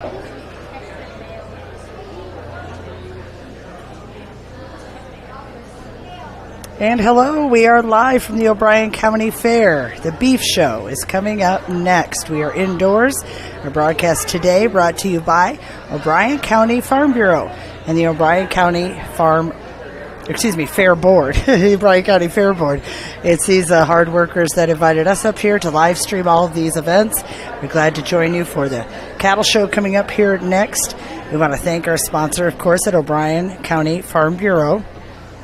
And hello, we are live from the O'Brien County Fair. The beef show is coming up next. We are indoors. Our broadcast today brought to you by O'Brien County Farm Bureau and the O'Brien County Fair Board. The O'Brien County Fair Board. It's these hard workers that invited us up here to live stream all of these events. We're glad to join you for the cattle show coming up here next. We want to thank our sponsor, of course, at O'Brien County Farm Bureau.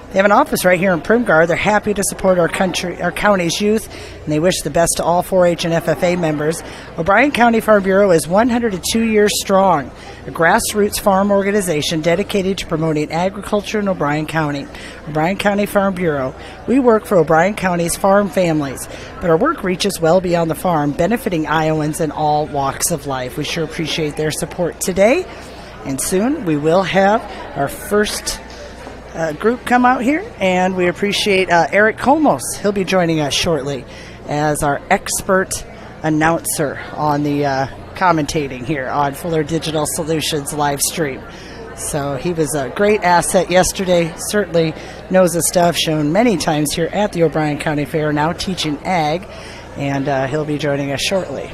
They have an office right here in Primgar. They're happy to support our county's youth, and they wish the best to all 4-H and FFA members. O'Brien County Farm Bureau is 102 years strong, a grassroots farm organization dedicated to promoting agriculture in O'Brien County. O'Brien County Farm Bureau. We work for O'Brien County's farm families, but our work reaches well beyond the farm, benefiting Iowans in all walks of life. We sure appreciate their support today, and soon we will have our first group come out here, and we appreciate Eric Kolmos. He'll be joining us shortly as our expert announcer on the commentating here on Fuller Digital Solutions live stream. So he was a great asset yesterday, certainly knows his stuff, shown many times here at the O'Brien County Fair, now teaching ag, and he'll be joining us shortly.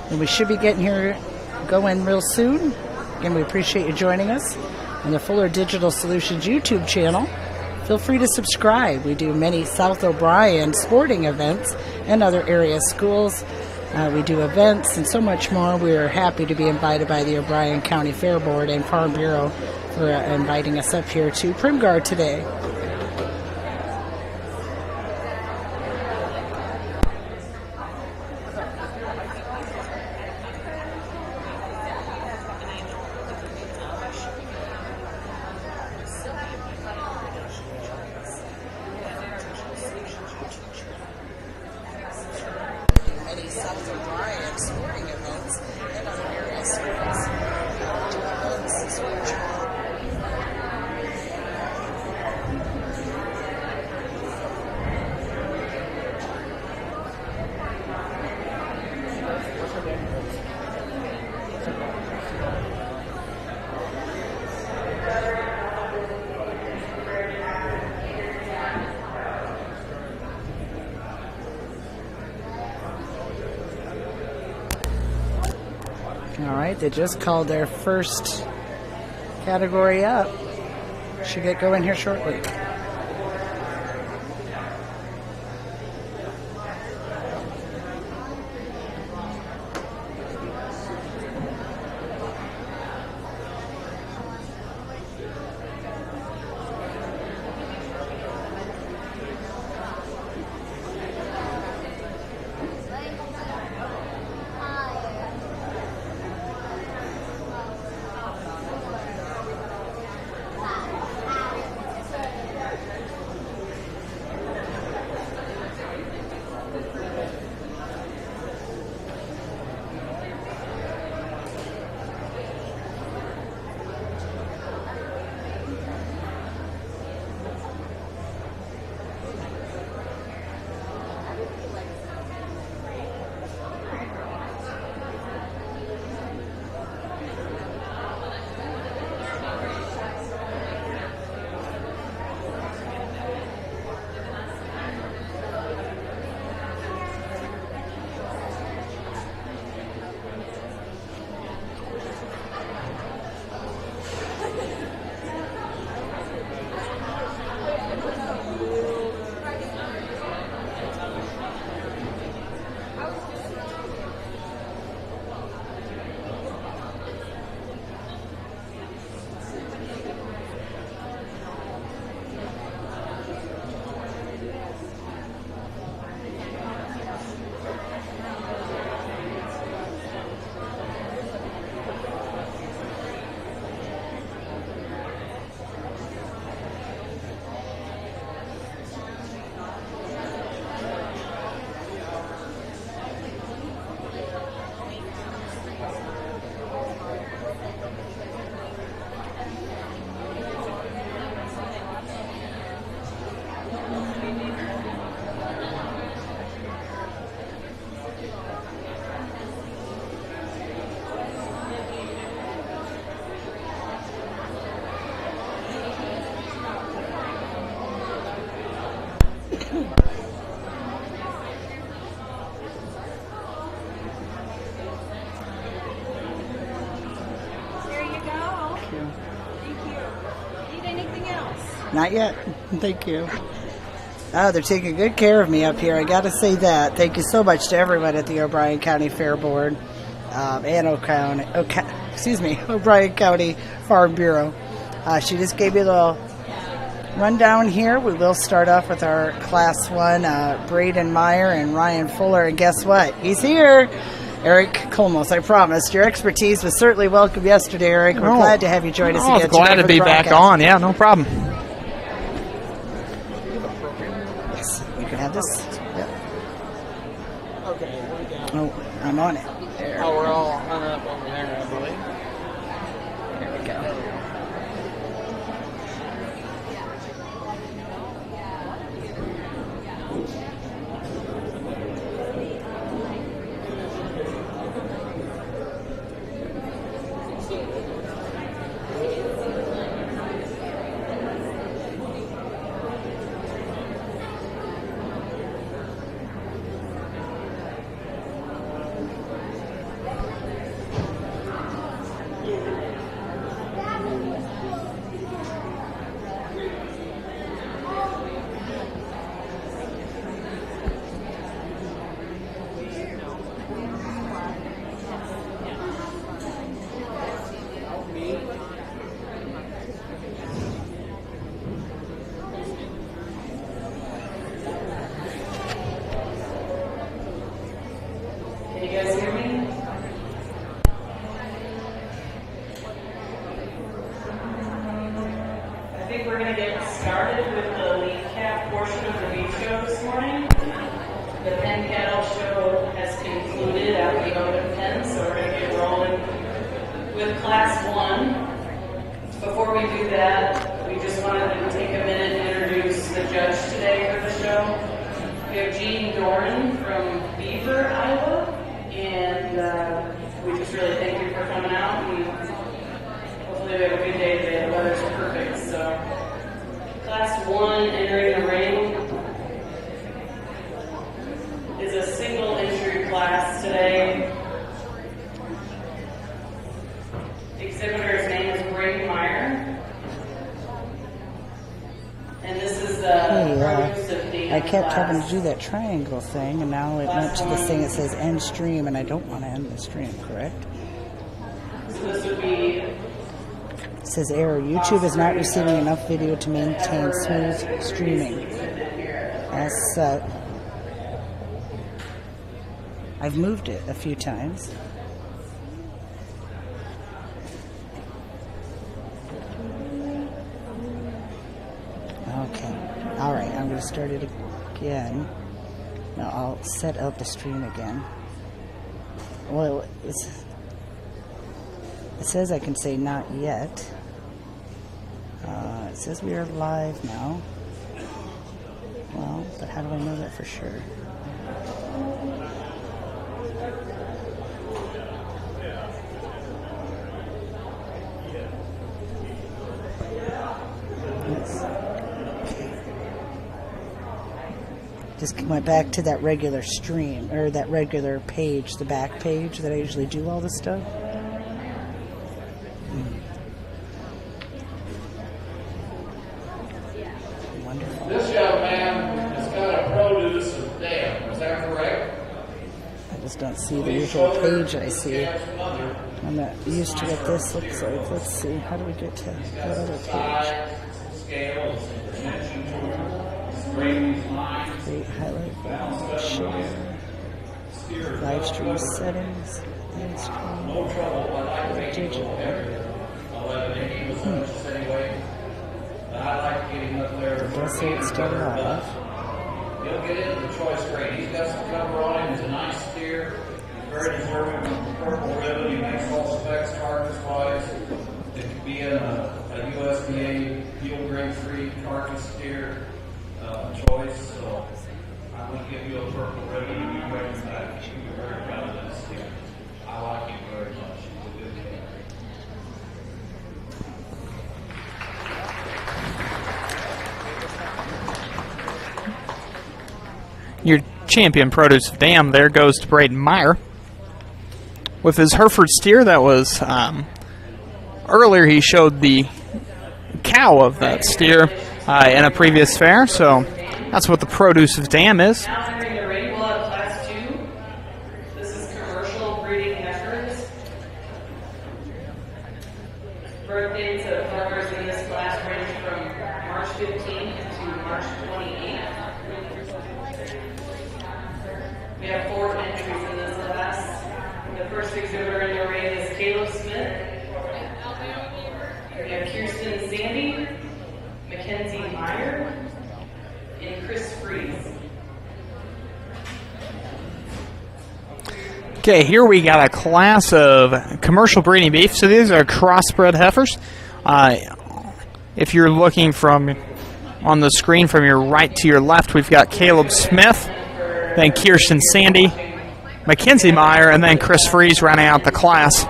And we should be getting here going real soon. Again, we appreciate you joining us on the Fuller Digital Solutions YouTube channel. Feel free to subscribe. We do many South O'Brien sporting events and other area schools. We do events and so much more. We are happy to be invited by the O'Brien County Fair Board and Farm Bureau for inviting us up here to Primgar today. All right, they just called their first category up. Should get going here shortly. Not yet. Thank you. Oh, they're taking good care of me up here. I got to say that. Thank you so much to everyone at the O'Brien County Fair Board and O'Brien County Farm Bureau. She just gave me a little rundown here. We will start off with our Class 1, Braden Meyer and Ryan Fuller. And guess what? He's here. Eric Colmos, I promised. Your expertise was certainly welcome yesterday, Eric. We're glad to have you join us again. I was glad to be back on. Yeah, no problem. Yes, you can have this. Yep. Okay. Oh, I'm on it. There. Oh, we're all hung up over there, I believe. There we go. I kept having to do that triangle thing, and now it went to this thing that says end stream, and I don't want to end the stream, correct? It says error. YouTube is not receiving enough video to maintain smooth streaming. I've moved it a few times. Okay. All right, I'm going to start it again. Now I'll set up the stream again. Well, it says I can say not yet. It says we are live now. Well, but how do I know that for sure? Just went back to that regular stream, or that regular page, the back page that I usually do all this stuff. Wonderful. This young man has got a produce of dam, is that correct? I just don't see the usual page I see. I'm not used to what this looks like. Let's see, how do we get to that other page? Scales, Create highlight, share, live stream settings, live stream, digital. I like getting up there. I guess it's still live. He'll get into the choice grade. He's got some cover on him. He's a nice steer. He's very deserving of the purple ribbon. He makes all specs carcass-wise. It could be a USDA field grade free carcass steer choice. So I'm going to give you a purple ribbon and you bring him back. You're very proud of this steer. I like him very much. He's a good kid. Your champion produce of dam there goes to Braden Meyer. With his Hereford steer, that was earlier he showed the cow of that steer. in a previous fair, so that's what the produce of Dam is. Now entering the ring, we'll have Class 2. This is commercial breeding heifers. Birth dates of farmers in this class range from March 15th to March 28th. We have 4 entries in this class. The first exhibitor in the ring is Caleb Smith. We have Kirsten Sandy, Mackenzie Meyer, and Chris Fries. Okay, here we got a class of commercial breeding beef. So these are crossbred heifers. If you're looking from on the screen from your right to your left, we've got Caleb Smith, then Kirsten Sandy, Mackenzie Meyer, and then Chris Fries rounding out the class. We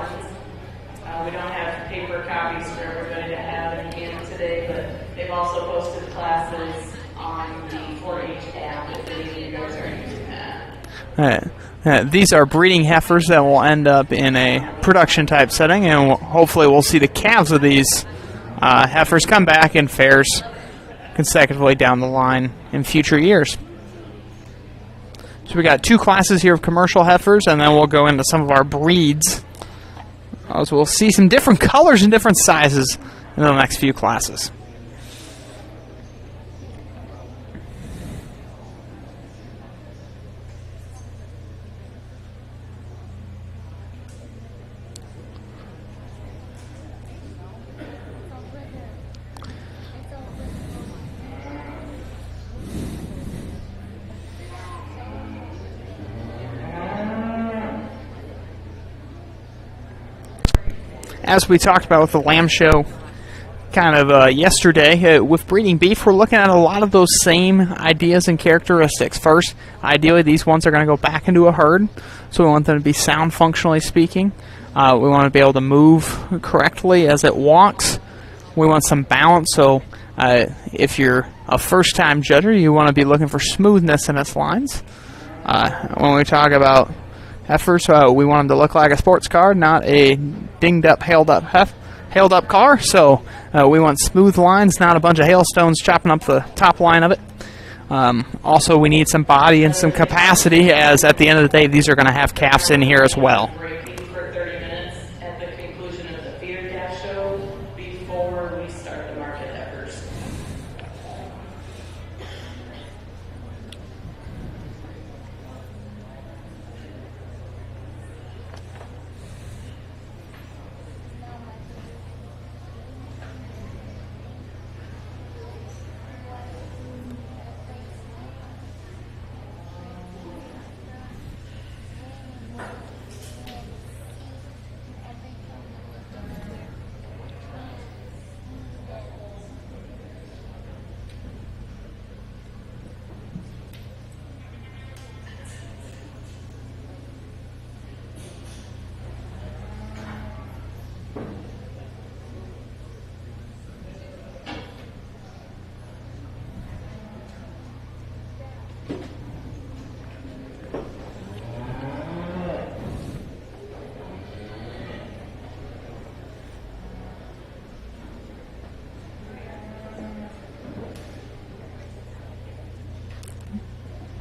don't have paper copies for everybody to have in hand today, but they've also posted classes on the 4-H app if any of you guys are using that. These are breeding heifers that will end up in a production type setting, and hopefully we'll see the calves of these heifers come back in fairs consecutively down the line in future years. So we got 2 classes here of commercial heifers, and then we'll go into some of our breeds, as we'll see some different colors and different sizes in the next few classes. As we talked about with the lamb show kind of yesterday, with breeding beef, we're looking at a lot of those same ideas and characteristics. First, ideally, these ones are going to go back into a herd, so we want them to be sound functionally speaking. We want to be able to move correctly as it walks. We want some balance, so if you're a first-time judger, you want to be looking for smoothness in its lines. When we talk about heifers, we want them to look like a sports car, not a dinged-up, hailed-up car. So we want smooth lines, not a bunch of hailstones chopping up the top line of it. Also, we need some body and some capacity, as at the end of the day, these are going to have calves in here as well. Breaking for 30 minutes at the conclusion of the feeder calf show before we start the market heifers.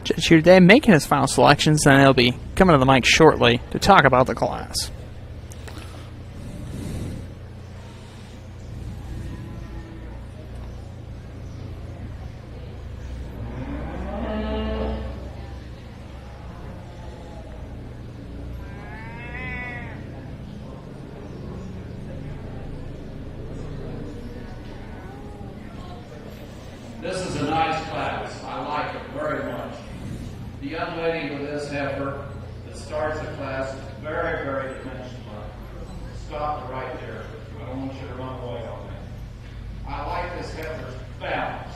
Judge here today making his final selections, and he'll be coming to the mic shortly to talk about the class. This is a nice class. I like it very much. The young lady with this heifer that starts the class is very, very dimensional. Stop right there. I don't want you to run away on me. I like this heifer's balance.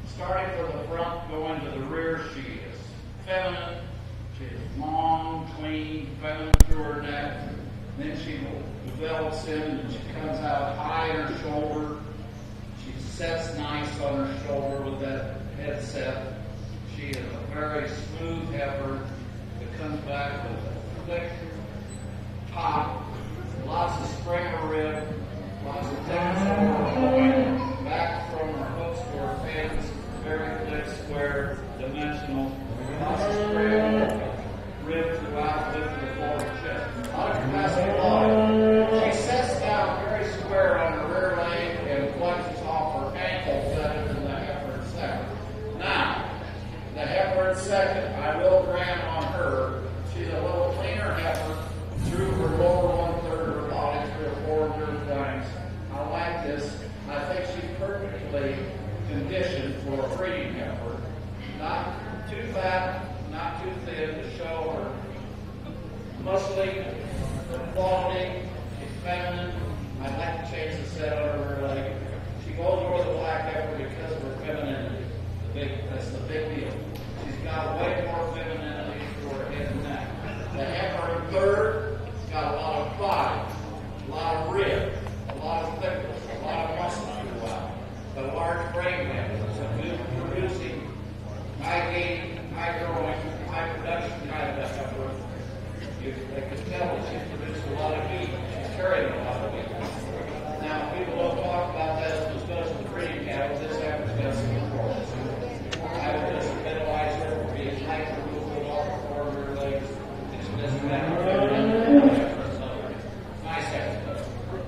Starting from the front, going to the rear, she is feminine. She is long, clean, feminine through her neck. Then she develops in and she comes out high in her shoulder. She sets nice on her shoulder with that head set. She is a very smooth heifer that comes back with a thick top, lots of springer rib, lots of thickness over her loin, back from her hooks very thick, square, dimensional, lots of rib throughout, lift to the forward chest. A lot of capacity body. She sets down very square on her rear leg and flexes off her ankle better than the heifer second. Now, the heifer second, I will grant on her, she's a little cleaner heifer through her lower 1/3 of her body, through her forward rear flanks. I like this. I think she's perfectly conditioned for a breeding heifer. Not too fat, not too thin to show her muscly, her quality, she's feminine. I'd like to change the set on her leg. She goes over the black heifer because of her femininity. That's the big deal. She's got way more femininity to her head and neck. The heifer in third has got a lot of body, a lot of rib, a lot of thickness, a lot of muscle throughout. The large frame heifer. It's a good producing, high gaining, high growing, high production kind of heifer. They can tell that she's produced a lot of heat. She's carrying a lot of heat. Now, people don't talk about that as much as the breeding cattle. This heifer's got some importance. I would just penalize her for being light removal off the forward of her legs. It doesn't matter. Nice heifer.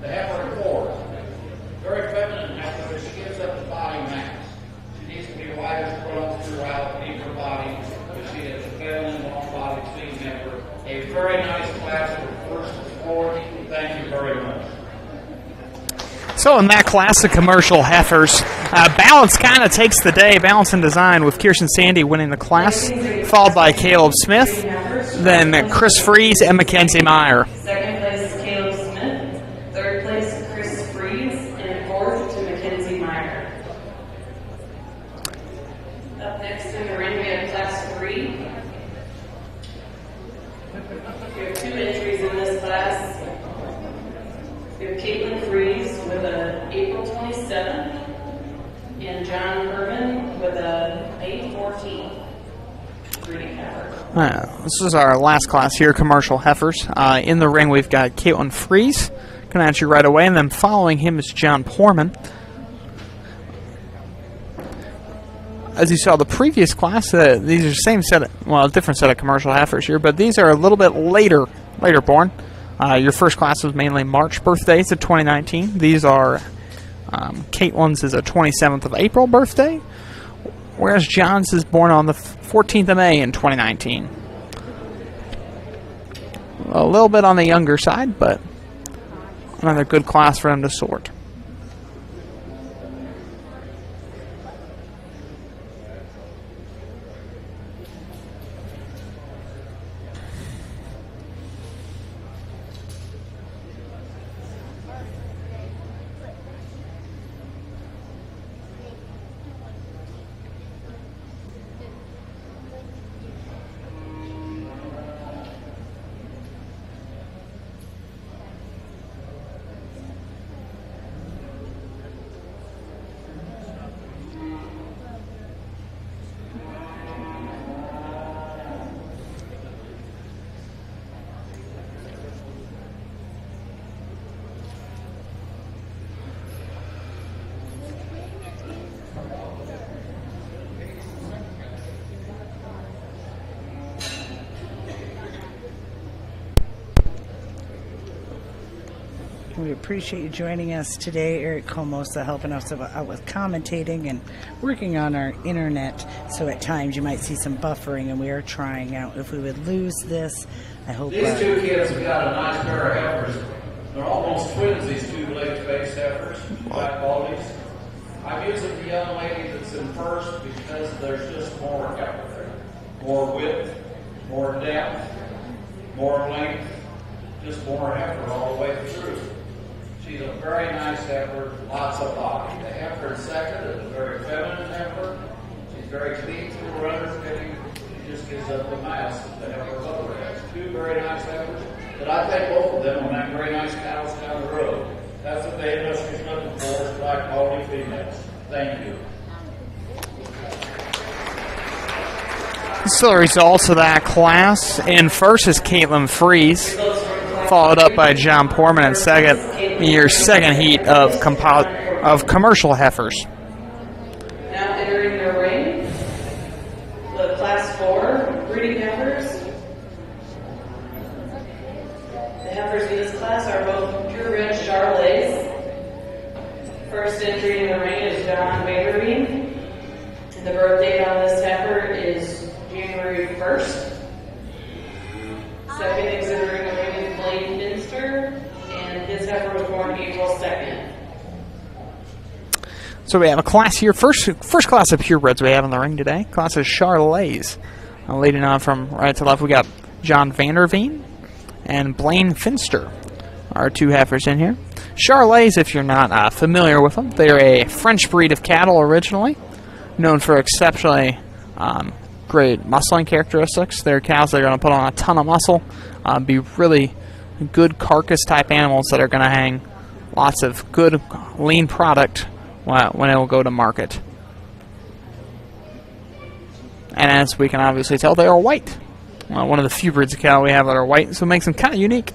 The heifer in four. Very feminine heifer, but she gives up the body mass. She needs to be wider sprung throughout, deeper body, but she is a feminine, long body, clean heifer. A very nice class for first and fourth. Thank you very much. So in that class of commercial heifers, Balance kind of takes the day, Balance and Design, with Kirsten Sandy winning the class, followed by Caleb Smith, then Chris Fries and Mackenzie Meyer. Second place, Caleb Smith. Third place, Chris Fries. And fourth to Mackenzie Meyer. Up next in the ring, we have Class 3. We have 2 entries in this class. We have Caitlin Fries with an April 27th and John Herman with a May 14th breeding heifer. This is our last class here, commercial heifers. In the ring, we've got Caitlin Fries coming at you right away, and then following him is John Porman. As you saw the previous class, these are the same set of, well, a different set of commercial heifers here, but these are a little bit later born. Your first class was mainly March birthdays of 2019. These are Caitlin's is a 27th of April birthday, whereas John's is born on the 14th of May in 2019. A little bit on the younger side, but another good class for him to sort. We appreciate you joining us today, Eric Comosa, helping us out with commentating and working on our internet. So at times you might see some buffering, and we are trying out if we would lose this. I hope these two kids have got a nice pair of heifers. They're almost twins, these two leg-faced heifers, black qualities. I'm using the young lady that's in first because there's just more heifer there. More width, more depth, more length, just more heifer all the way through. She's a very nice heifer, lots of body. The heifer in second is a very feminine heifer. She's very clean through her underfitting. She just gives up the mass that the heifer over has. Two very nice heifers, but I think both of them will make very nice cows down the road. That's what the industry's looking for, is black quality females. Thank you. So the results of that class. In first is Caitlin Fries, followed up by John Porman in second. Your second heat of commercial heifers. Now entering the ring, breeding heifers. The heifers in this class are both purebred Charolais. First entry in the ring is John Vanderveen. And the birth date on this heifer is January 1st. Second exhibitor in the ring is Blaine Finster, and his heifer was born April 2nd. So we have a class here, first class of purebreds we have in the ring today. Class of Charolais. Leading on from right to left, we got John Vanderveen and Blaine Finster. Our two heifers in here. Charolais, if you're not familiar with them, they're a French breed of cattle originally, known for exceptionally great muscling characteristics. They're cows that are going to put on a ton of muscle, be really good carcass type animals that are going to hang lots of good lean product when it will go to market. And as we can obviously tell, they are white. One of the few breeds of cattle we have that are white, so it makes them kind of unique.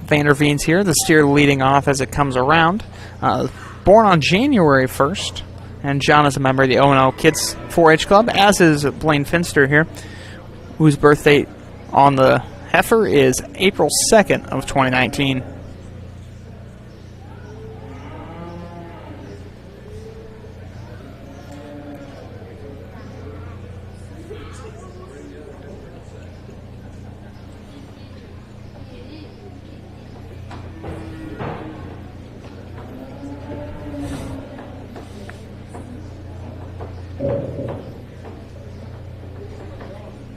Vanderveen's here, the steer leading off as it comes around. Born on January 1st, and John is a member of the O&O Kids 4-H Club, as is Blaine Finster here, whose birth date on the heifer is April 2nd of 2019.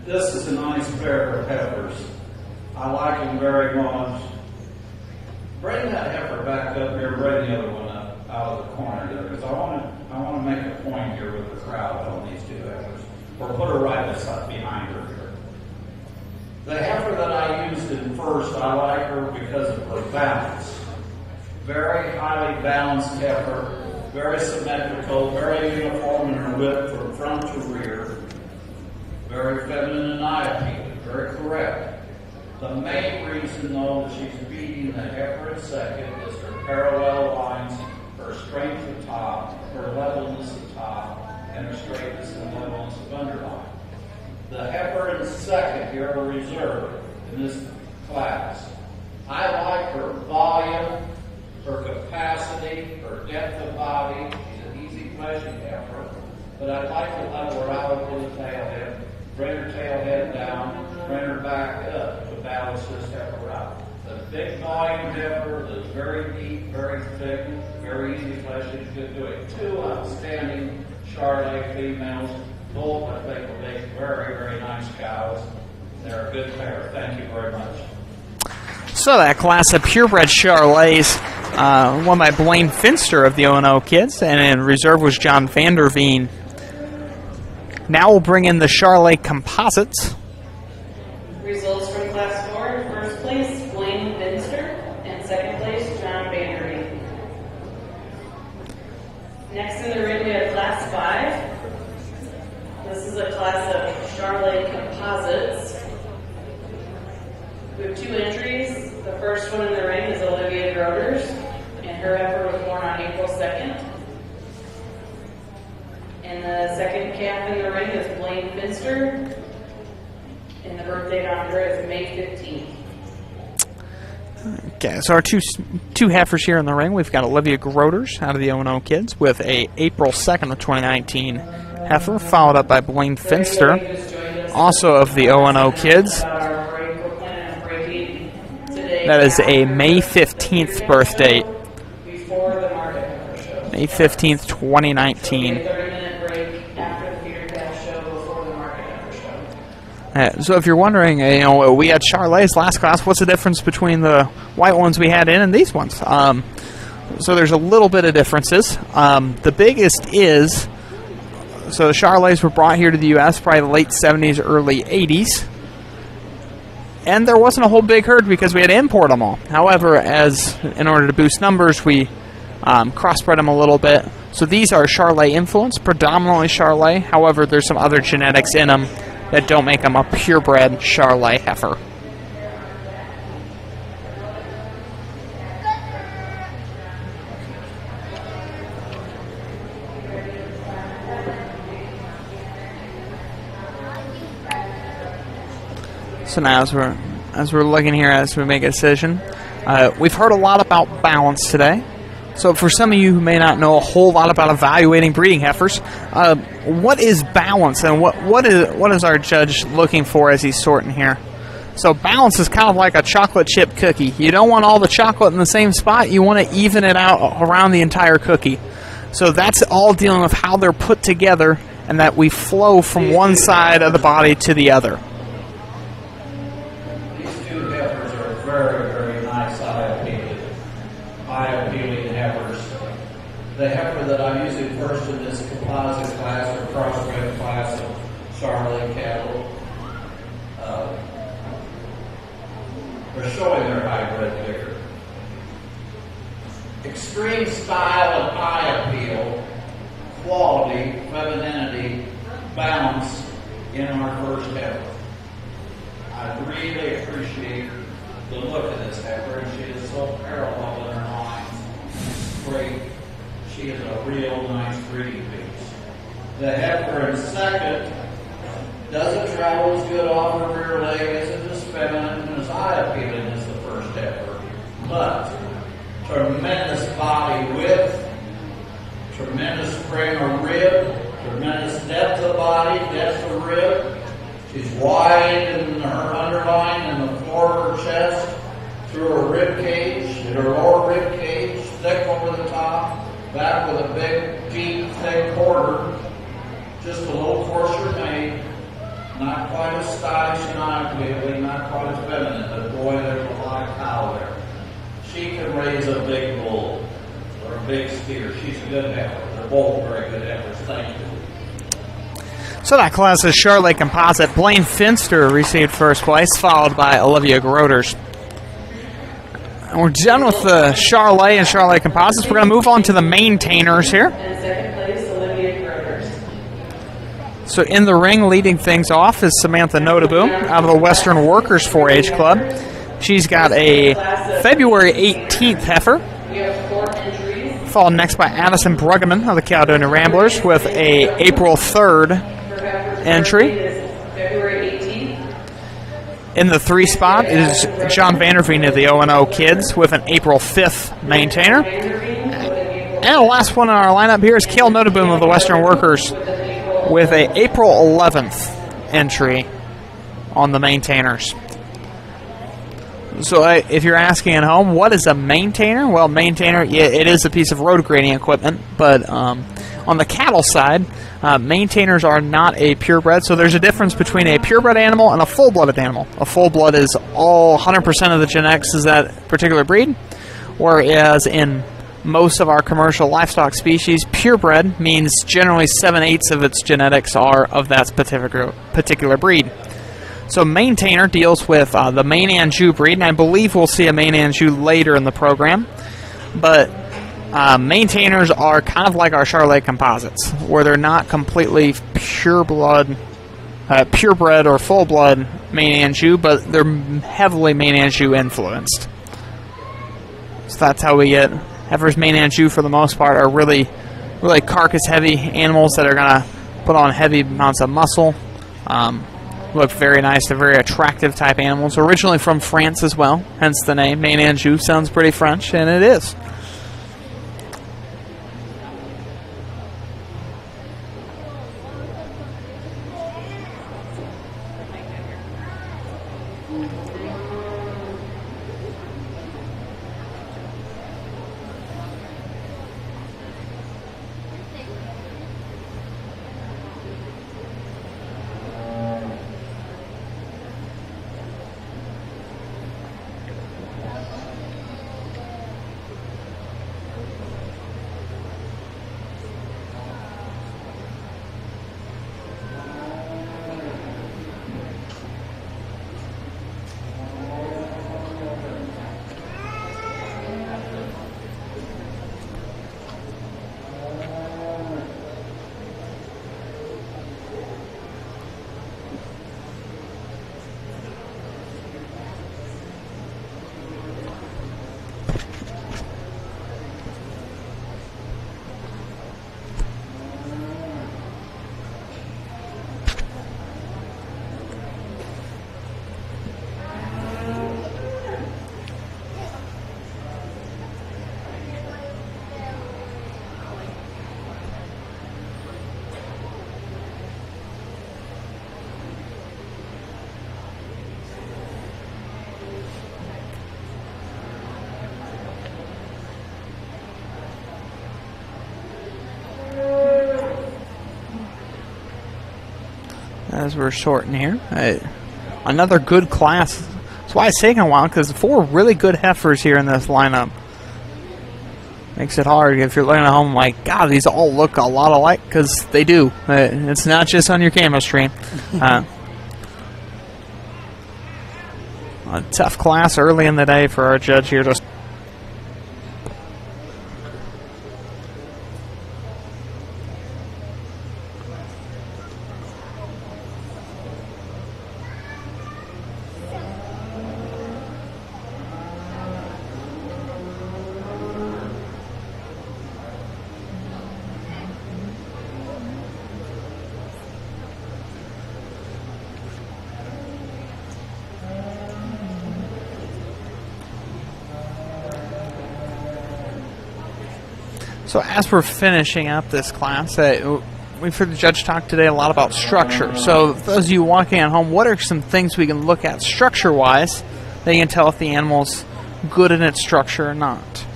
This is a nice pair of heifers. I like them very much. Bring that heifer back up here, bring the other one up out of the corner there, because I want to make a point here with the crowd on these two heifers. Or put her right behind her here. The heifer that I used in first, I like her because of her balance. Very highly balanced heifer, very symmetrical, very uniform in her width from front to rear. Very feminine and eye appealing, very correct. The main reason, though, that she's beating the heifer in second is her parallel lines, her strength at top, her levelness at top, and her straightness and levelness of underline. The heifer in second here, a reserve in this class. I like her volume, her capacity, her depth of body. She's an easy fleshing heifer, but I'd like to level her out with the tail head. Bring her tail head down, bring her back up to balance this heifer out. The big volume heifer that's very deep, very thick, very easy fleshing, good doing. Two outstanding Charolais females. Both, I think, will make very, very nice cows. They're a good pair. Thank you very much. So that class of purebred Charolais won by Blaine Finster of the O&O Kids, and in reserve was John Vanderveen. Now we'll bring in the Charolais composites. Results from Class 4. First place, Blaine Finster, and second place, John Vanderveen. Next in the ring, we have Class 5. This is a class of Charolais composites. We have two entries. The first one in the ring is Olivia Groders, and her heifer was born on April 2nd. And the second calf in the ring is Blaine Finster, and the birth date on her is May 15th. Okay, so our two heifers here in the ring, we've got Olivia Groders out of the O&O Kids with a April 2nd of 2019 heifer, followed up by Blaine Finster, also of the O&O Kids. That is a May 15th birth date. May 15th, 2019. So if you're wondering, we had Charolais last class. What's the difference between the white ones we had in and these ones? So there's a little bit of differences. The biggest is, so the Charolais were brought here to the U.S. probably the late 70s, early 80s. And there wasn't a whole big herd because we had to import them all. However, in order to boost numbers, we crossbred them a little bit. So these are Charolais influenced, predominantly Charolais. However, there's some other genetics in them that don't make them a purebred Charolais heifer. So now as we're looking here as we make a decision, we've heard a lot about balance today. So for some of you who may not know a whole lot about evaluating breeding heifers, what is balance and what is our judge looking for as he's sorting here? So balance is kind of like a chocolate chip cookie. You don't want all the chocolate in the same spot. You want to even it out around the entire cookie. So that's all dealing with how they're put together and that we flow from one side of the body to the other. These two heifers are very, very nice eye-appealing heifers. The heifer that I'm using first in this composite class or crossbred class of Charolais cattle, they're showing their hybrid here. Extreme style and eye appeal, quality, femininity, balance in our first heifer. I really appreciate the look of this heifer, and she is so parallel in her lines. Great. She is a real nice breeding piece. The heifer in second doesn't travel as good off her rear leg, isn't as feminine and as eye appealing as the first heifer, but tremendous body width, tremendous spring of rib, tremendous depth of body, depth of rib. She's wide in her underline and the floor of her chest, through her rib cage, and her lower rib cage, thick over the top, back with a big, deep, thick quarter, just a little coarser made, not quite as stylish and eye-appealing, not quite as feminine, but boy, there's a lot of cow there. She can raise a big bull or a big steer. She's a good heifer. They're both very good heifers. Thank you. So that class is Charolais Composite. Blaine Finster received first place, followed by Olivia Groders. And we're done with the Charolais and Charolais Composites. We're going to move on to the maintainers here. And second place, Olivia Groders. So in the ring, leading things off is Samantha Notaboom out of the Western Workers 4-H Club. She's got a February 18th heifer. We have 4 entries. Followed next by Addison Bruggeman of the Caledonia Ramblers with a April 3rd entry. February 18th. In the 3 spot is John Vanderveen of the O&O Kids with an April 5th maintainer. And the last one in our lineup here is Cale Notaboom of the Western Workers with a April 11th entry on the maintainers. So if you're asking at home, what is a maintainer? Well, maintainer, yeah, it is a piece of road grading equipment, but on the cattle side, maintainers are not a purebred, so there's a difference between a purebred animal and a full-blooded animal. A full-blood is all 100% of the genetics is that particular breed, whereas in most of our commercial livestock species, purebred means generally 7/8 of its genetics are of that particular breed. So maintainer deals with the Maine Anjou breed, and I believe we'll see a Maine Anjou later in the program. But maintainers are kind of like our Charolais Composites, where they're not completely purebred or full-blood Maine Anjou, but they're heavily Maine Anjou influenced. So that's how we get heifers. Maine Anjou, for the most part, are really carcass-heavy animals that are going to put on heavy amounts of muscle. Look very nice. They're very attractive type animals. Originally from France as well, hence the name. Maine Anjou sounds pretty French, and it is. as we're sorting here. Another good class. That's why it's taking a while, because 4 really good heifers here in this lineup. Makes it hard if you're looking at home like, God, these all look a lot alike, because they do. It's not just on your camera stream. A tough class early in the day for our judge here. So as we're finishing up this class, we've heard the judge talk today a lot about structure. So those of you walking at home, what are some things we can look at structure-wise that you can tell if the animal's good in its structure or not?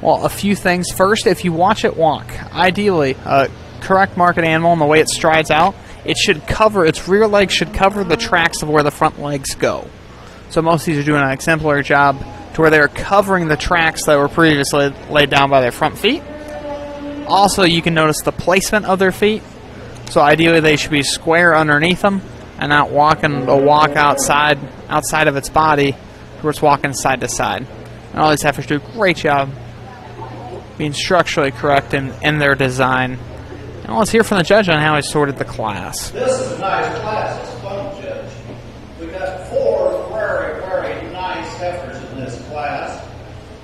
Well, a few things. First, if you watch it walk, ideally, a correct market animal and the way it strides out, it should cover, its rear legs should cover the tracks of where the front legs go. So most of these are doing an exemplary job to where they're covering the tracks that were previously laid down by their front feet. Also, you can notice the placement of their feet. So ideally, they should be square underneath them and not walking a walk outside of its body where it's walking side to side. And all these heifers do a great job being structurally correct in their design. And let's hear from the judge on how he sorted the class. This is a nice class. It's fun, Judge. We've got 4 very, very nice heifers in this class.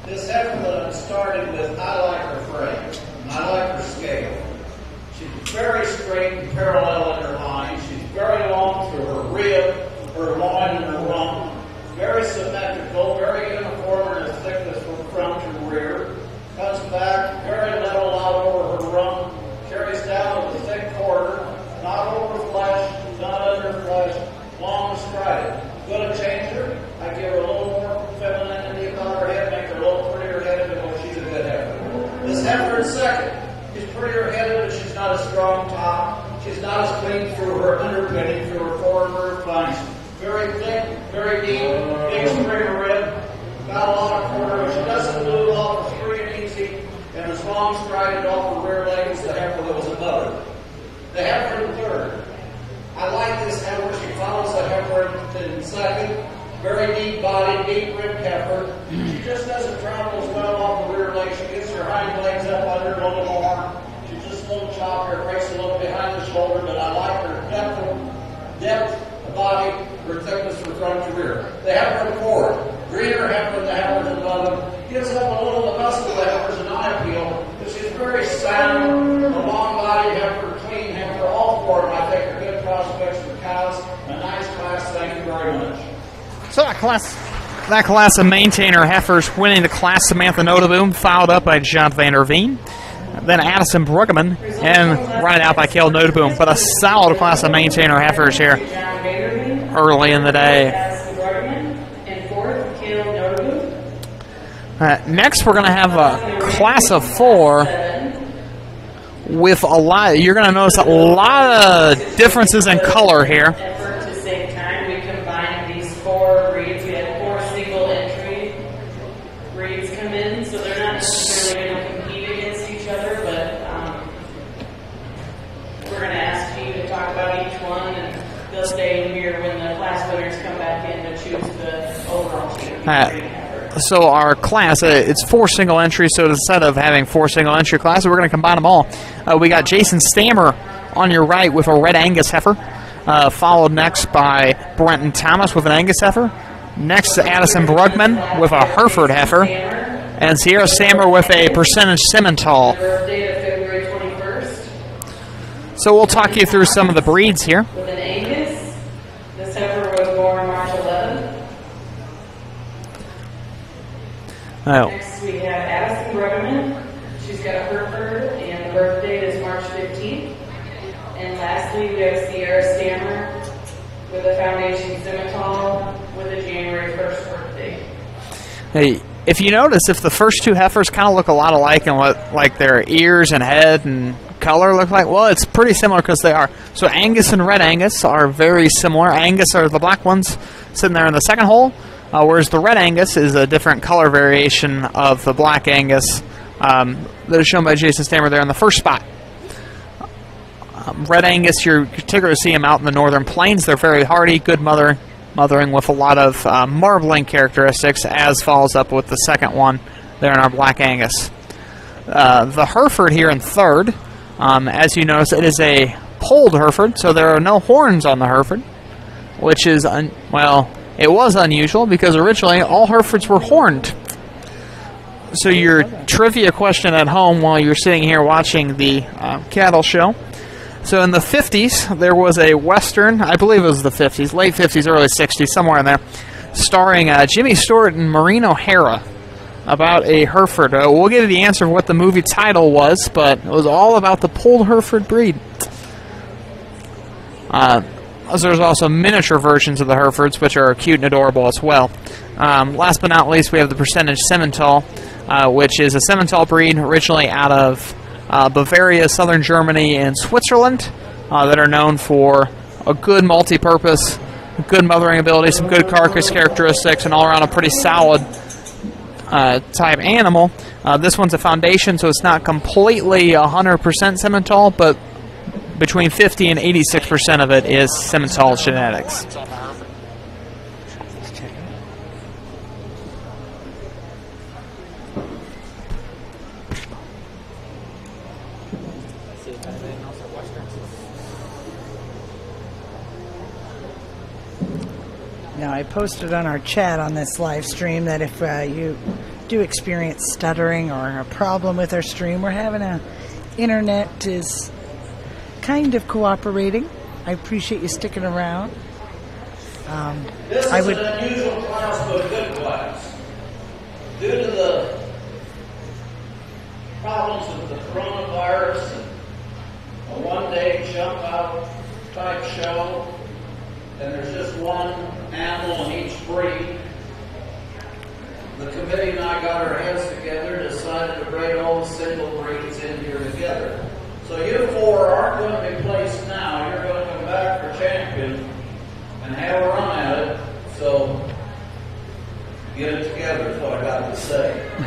This heifer that I'm starting with, I like her frame. I like her scale. She's very straight and parallel in her line. She's very long through her rib, her loin, and her rump. Very symmetrical, very uniform in her thickness from front to rear. Comes back, very level out over her rump. Carries down with a thick quarter. Not over flesh, not under flesh. Long and strided. Going to change her. I give her a little more femininity about her head, make her a little prettier headed, because she's a good heifer. This heifer is second. She's prettier headed, but she's not a strong top. She's not as clean through her underpinning, through her forward her flanks. Very thick, very deep, big springer rib. Got a lot of quarter, but she doesn't move off. It's free and easy, and as long strided off her rear leg as the heifer that was above her. The heifer in third. I like this heifer. She follows the heifer in second. Very deep body, deep rib heifer. She just doesn't travel as well off the rear leg. She gets her hind legs up under a little more. She's just a little chopper, breaks a little behind the shoulder, but I like her depth of body, her thickness from front to rear. The heifer in fourth. Greener heifer than the heifers above them. Gives up a little of the muscle the heifers and eye appeal, but she's very sound, a long body heifer, clean heifer. All 4 of them, I think, are good prospects for cows. A nice class. Thank you very much. So that class of maintainer heifers winning the class, Samantha Notaboom, followed up by John Van Der Veen, then Addison Bruggeman, and running out by Kel Notaboom. But a solid class of maintainer heifers here early in the day. Next, we're going to have a class of 4 with a lot. You're going to notice a lot of differences in color here. To save time, we combined these 4 breeds. We had 4 single entry breeds come in, so they're not necessarily going to compete against each other, but we're going to ask you to talk about each one, and they'll stay in here when the class winners come back in to choose the overall champion. So our class, it's 4 single entries, so instead of having 4 single entry classes, we're going to combine them all. We got Jason Stammer on your right with a Red Angus heifer, followed next by Brenton Thomas with an Angus heifer. Next to Addison Brugman with a Hereford heifer, and Sierra Stammer with a percentage Simmental. So we'll talk you through some of the breeds here. With an Angus, this heifer was born March 11th. Next we have Addison Brugman. She's got a Hereford, and the birth date is March 15th. And lastly, we have Sierra Stammer with a Foundation Simmental with a January 1st birthday. Hey, if you notice, if the first 2 heifers kind of look a lot alike in what, like their ears and head and color look like? Well, it's pretty similar because they are. So Angus and Red Angus are very similar. Angus are the black ones sitting there in the second hole, whereas the Red Angus is a different color variation of the black Angus that is shown by Jason Stammer there in the first spot. Red Angus, you're typically see them out in the northern plains. They're very hardy, good mothering with a lot of marbling characteristics, as follows up with the second one there in our black Angus. The Hereford here in third, as you notice, it is a polled Hereford, so there are no horns on the Hereford, which is, well, it was unusual because originally all Herefords were horned. So your trivia question at home while you're sitting here watching the cattle show. So in the 50s, there was a Western, I believe it was the 50s, late 50s, early 60s, somewhere in there, starring Jimmy Stewart and Maureen O'Hara about a Hereford. We'll give you the answer of what the movie title was, but it was all about the polled Hereford breed. There's also miniature versions of the Herefords, which are cute and adorable as well. Last but not least, we have the percentage Simmental, which is a Simmental breed originally out of Bavaria, southern Germany, and Switzerland that are known for a good multi-purpose, good mothering ability, some good carcass characteristics, and all around a pretty solid type animal. This one's a foundation, so it's not completely 100% Simmental, but between 50 and 86% of it is Simmental genetics. Now, I posted on our chat on this live stream that if you do experience stuttering or a problem with our stream, we're having internet is kind of cooperating. I appreciate you sticking around. This is an unusual class, but a good class. Due to the problems with the coronavirus and a one-day jump-out type show, and there's just one animal in each breed, the committee and I got our heads together and decided to bring all the single breeds in here together. So you four aren't going to be placed now. You're going to come back for champion and have a run at it. So get it together is what I got to say.